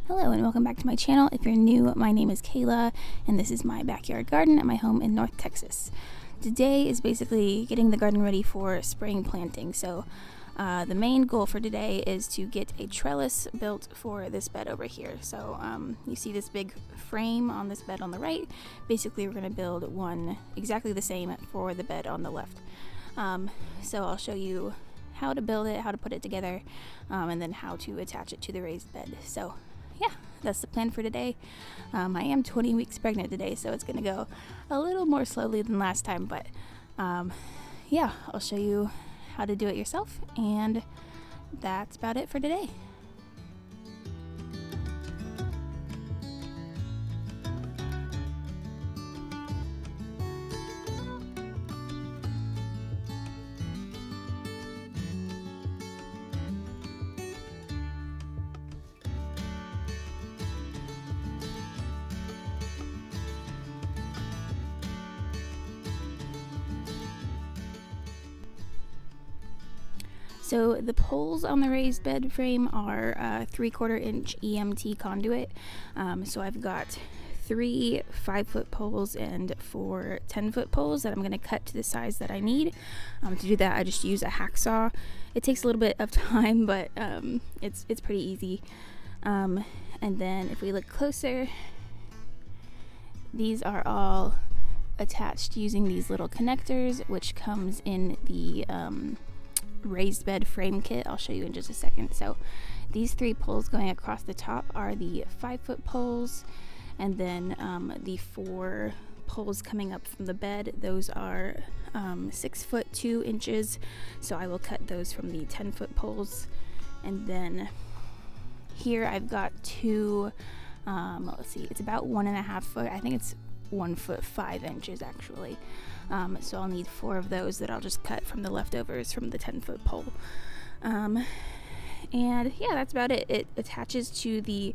Hello and welcome back to my channel. If you're new, my name is Kayla and this is my backyard garden at my home in North Texas. Today is basically getting the garden ready for spring planting. So the main goal for today is to get a trellis built for this bed over here. So you see this big frame on this bed on the right. Basically we're going to build one exactly the same for the bed on the left. So I'll show you how to build it, how to put it together, and then how to attach it to the raised bed. So yeah, that's the plan for today. I am 20 weeks pregnant today, so it's gonna go a little more slowly than last time, but yeah, I'll show you how to do it yourself, and that's about it for today. So the poles on the raised bed frame are 3/4 inch EMT conduit. So I've got 3 5-foot poles and 4 10-foot poles that I'm going to cut to the size that I need. To do that, I just use a hacksaw. It takes a little bit of time, but it's pretty easy. And then if we look closer, these are all attached using these little connectors, which comes in the raised bed frame kit. I'll show you in just a second. So these 3 poles going across the top are the 5-foot poles, and then the 4 poles coming up from the bed, those are 6 foot 2 inches. So I will cut those from the 10-foot poles. And then here I've got 2 let's see, it's about 1.5 foot, I think it's 1 foot 5 inches actually. So I'll need 4 of those that I'll just cut from the leftovers from the 10-foot pole. And yeah, that's about it. It attaches to the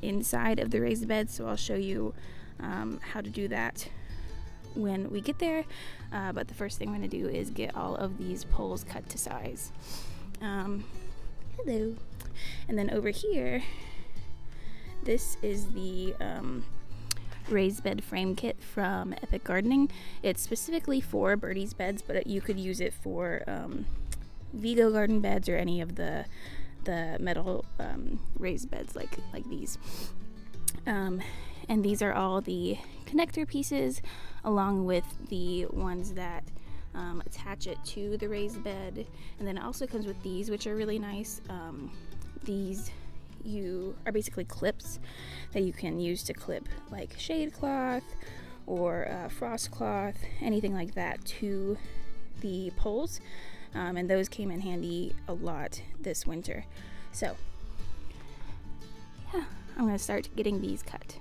inside of the raised bed, so I'll show you how to do that when we get there. But the first thing I'm going to do is get all of these poles cut to size. Hello. And then over here, this is the raised bed frame kit from Epic Gardening. It's specifically for Birdies beds, but you could use it for Vego garden beds or any of the metal raised beds like these. And these are all the connector pieces along with the ones that attach it to the raised bed. And then it also comes with these, which are really nice. These are basically clips that you can use to clip like shade cloth or frost cloth, anything like that, to the poles, and those came in handy a lot this winter. So yeah, I'm gonna start getting these cut.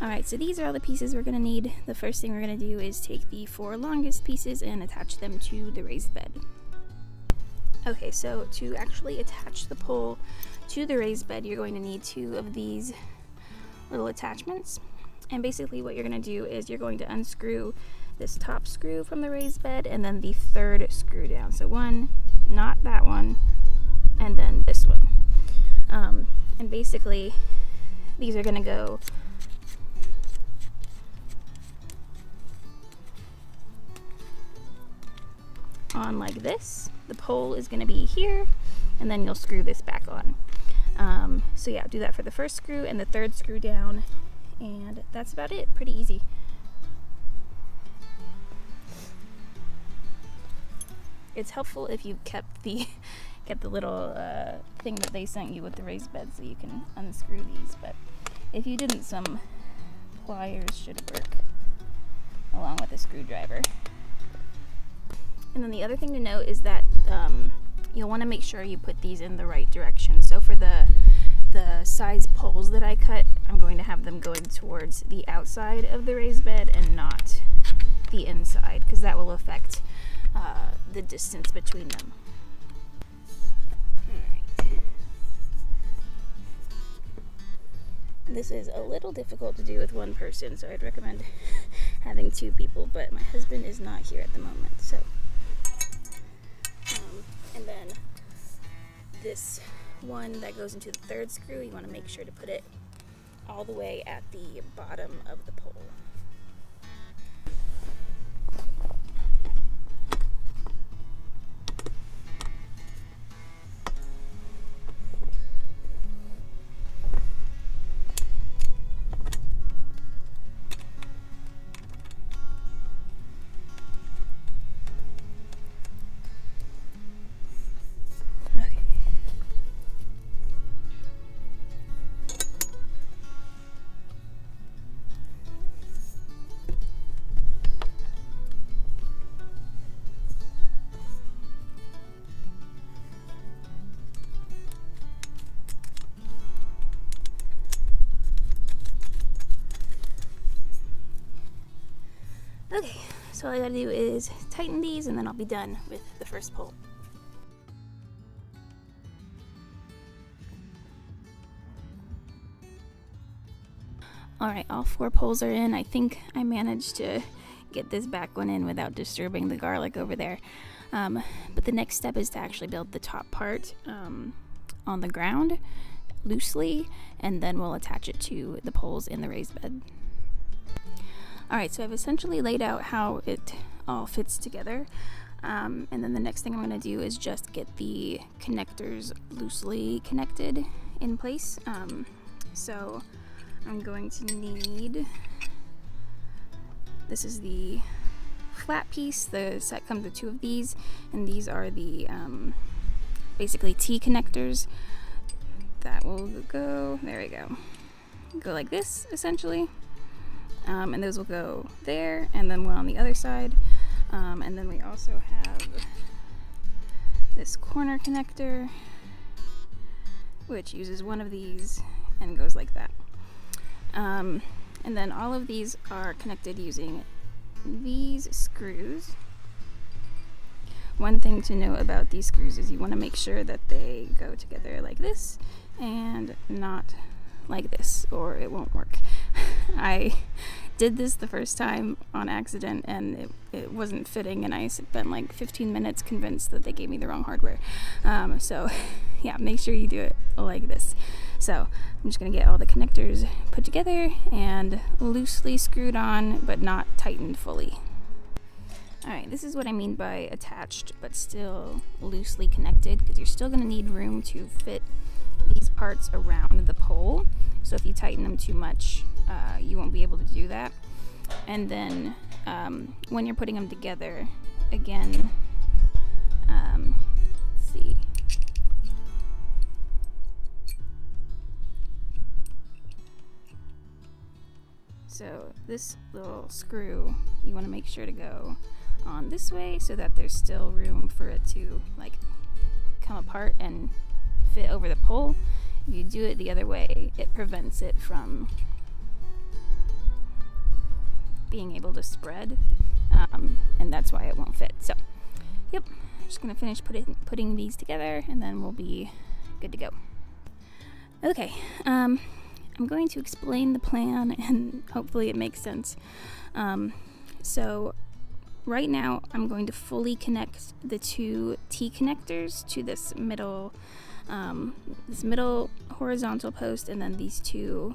Alright, so these are all the pieces we're going to need. The first thing we're going to do is take the 4 longest pieces and attach them to the raised bed. Okay, so to actually attach the pole to the raised bed, you're going to need 2 of these little attachments. And basically what you're going to do is you're going to unscrew this top screw from the raised bed and then the 3rd screw down. So one, not that one, and then this one. And basically these are going to go on like this. The pole is going to be here, and then you'll screw this back on. So yeah, do that for the first screw and the 3rd screw down, and that's about it. Pretty easy. It's helpful if you kept the little thing that they sent you with the raised bed so you can unscrew these, but if you didn't, some pliers should work along with a screwdriver. And then the other thing to note is that you'll want to make sure you put these in the right direction. So for the size poles that I cut, I'm going to have them going towards the outside of the raised bed and not the inside, because that will affect the distance between them. Alright. This is a little difficult to do with one person, so I'd recommend having 2 people, but my husband is not here at the moment, so. And then this one that goes into the 3rd screw, you want to make sure to put it all the way at the bottom of the pole. Okay, so all I gotta do is tighten these and then I'll be done with the first pole. Alright, all 4 poles are in. I think I managed to get this back one in without disturbing the garlic over there. But the next step is to actually build the top part on the ground loosely, and then we'll attach it to the poles in the raised bed. Alright, so I've essentially laid out how it all fits together, and then the next thing I'm going to do is just get the connectors loosely connected in place. So I'm going to need, this is the flat piece. The set comes with 2 of these, and these are the basically T connectors that will go, there we go like this essentially. And those will go there, and then one on the other side. And then we also have this corner connector, which uses one of these and goes like that. And then all of these are connected using these screws. One thing to know about these screws is you want to make sure that they go together like this and not like this, or it won't work. I did this the first time on accident and it wasn't fitting, and I spent like 15 minutes convinced that they gave me the wrong hardware. So yeah, make sure you do it like this. So I'm just gonna get all the connectors put together and loosely screwed on, but not tightened fully. Alright, this is what I mean by attached but still loosely connected, because you're still gonna need room to fit these parts around the pole. So if you tighten them too much, you won't be able to do that. And then when you're putting them together, again, let's see. So this little screw, you want to make sure to go on this way so that there's still room for it to like come apart and fit over the pole. If you do it the other way, it prevents it from being able to spread, and that's why it won't fit. So yep, I'm just gonna finish putting these together and then we'll be good to go. Okay, I'm going to explain the plan and hopefully it makes sense. So right now I'm going to fully connect the 2 T connectors to this middle horizontal post, and then these 2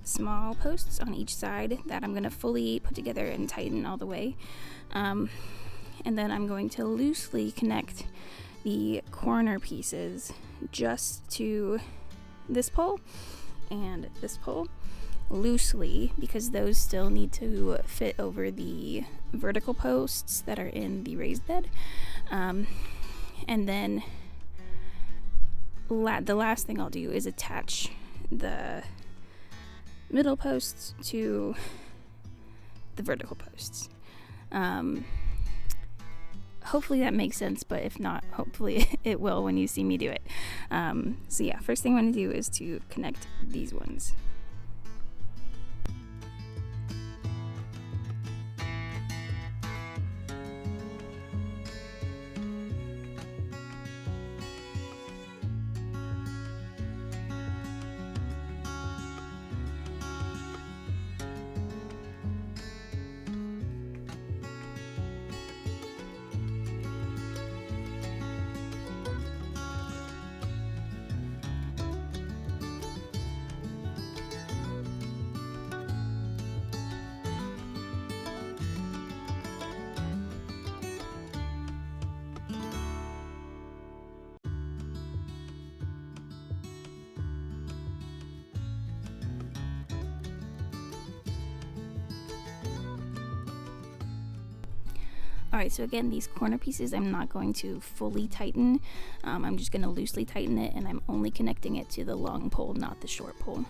small posts on each side that I'm going to fully put together and tighten all the way. And then I'm going to loosely connect the corner pieces just to this pole and this pole. loosely, because those still need to fit over the vertical posts that are in the raised bed. And then the last thing I'll do is attach the middle posts to the vertical posts. Hopefully that makes sense, but if not, hopefully it will when you see me do it. So yeah, first thing I want to do is to connect these ones. Alright, so again, these corner pieces I'm not going to fully tighten. I'm just going to loosely tighten it, and I'm only connecting it to the long pole, not the short pole.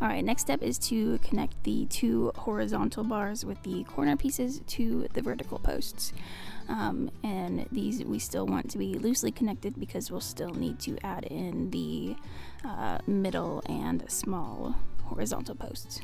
Alright, next step is to connect the two horizontal bars with the corner pieces to the vertical posts. And these we still want to be loosely connected because we'll still need to add in the middle and small horizontal posts.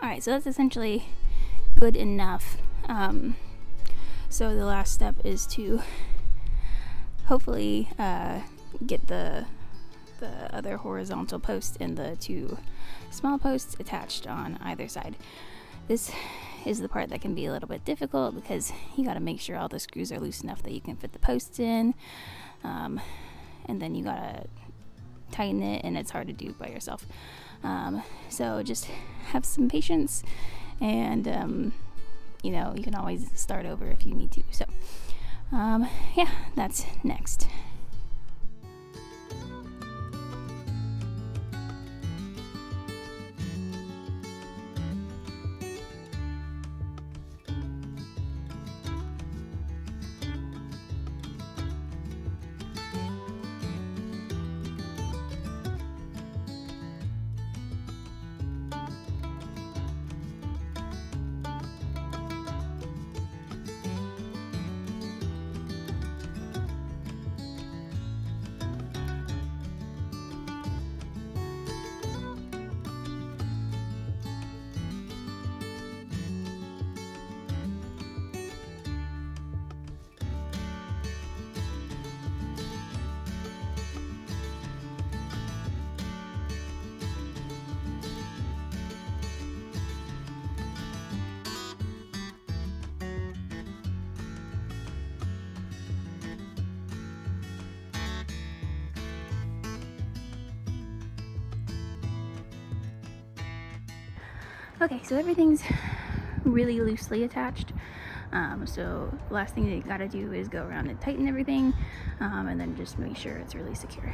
Alright, so that's essentially good enough. So the last step is to hopefully get the other horizontal post and the two small posts attached on either side. This is the part that can be a little bit difficult because you got to make sure all the screws are loose enough that you can fit the posts in, and then you got to tighten it, and it's hard to do by yourself. So just have some patience, and you know, you can always start over if you need to. So yeah, that's next. Okay, so everything's really loosely attached. So the last thing that you gotta do is go around and tighten everything, and then just make sure it's really secure.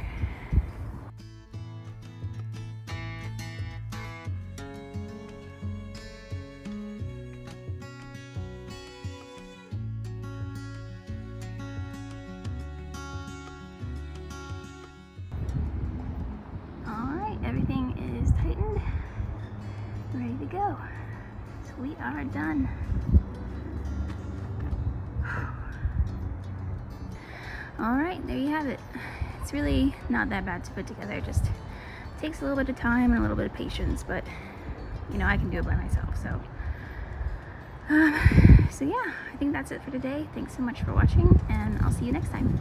go. So we are done. Alright, there you have it. It's really not that bad to put together, it just takes a little bit of time and a little bit of patience, but you know, I can do it by myself, so yeah, I think that's it for today. Thanks so much for watching, and I'll see you next time.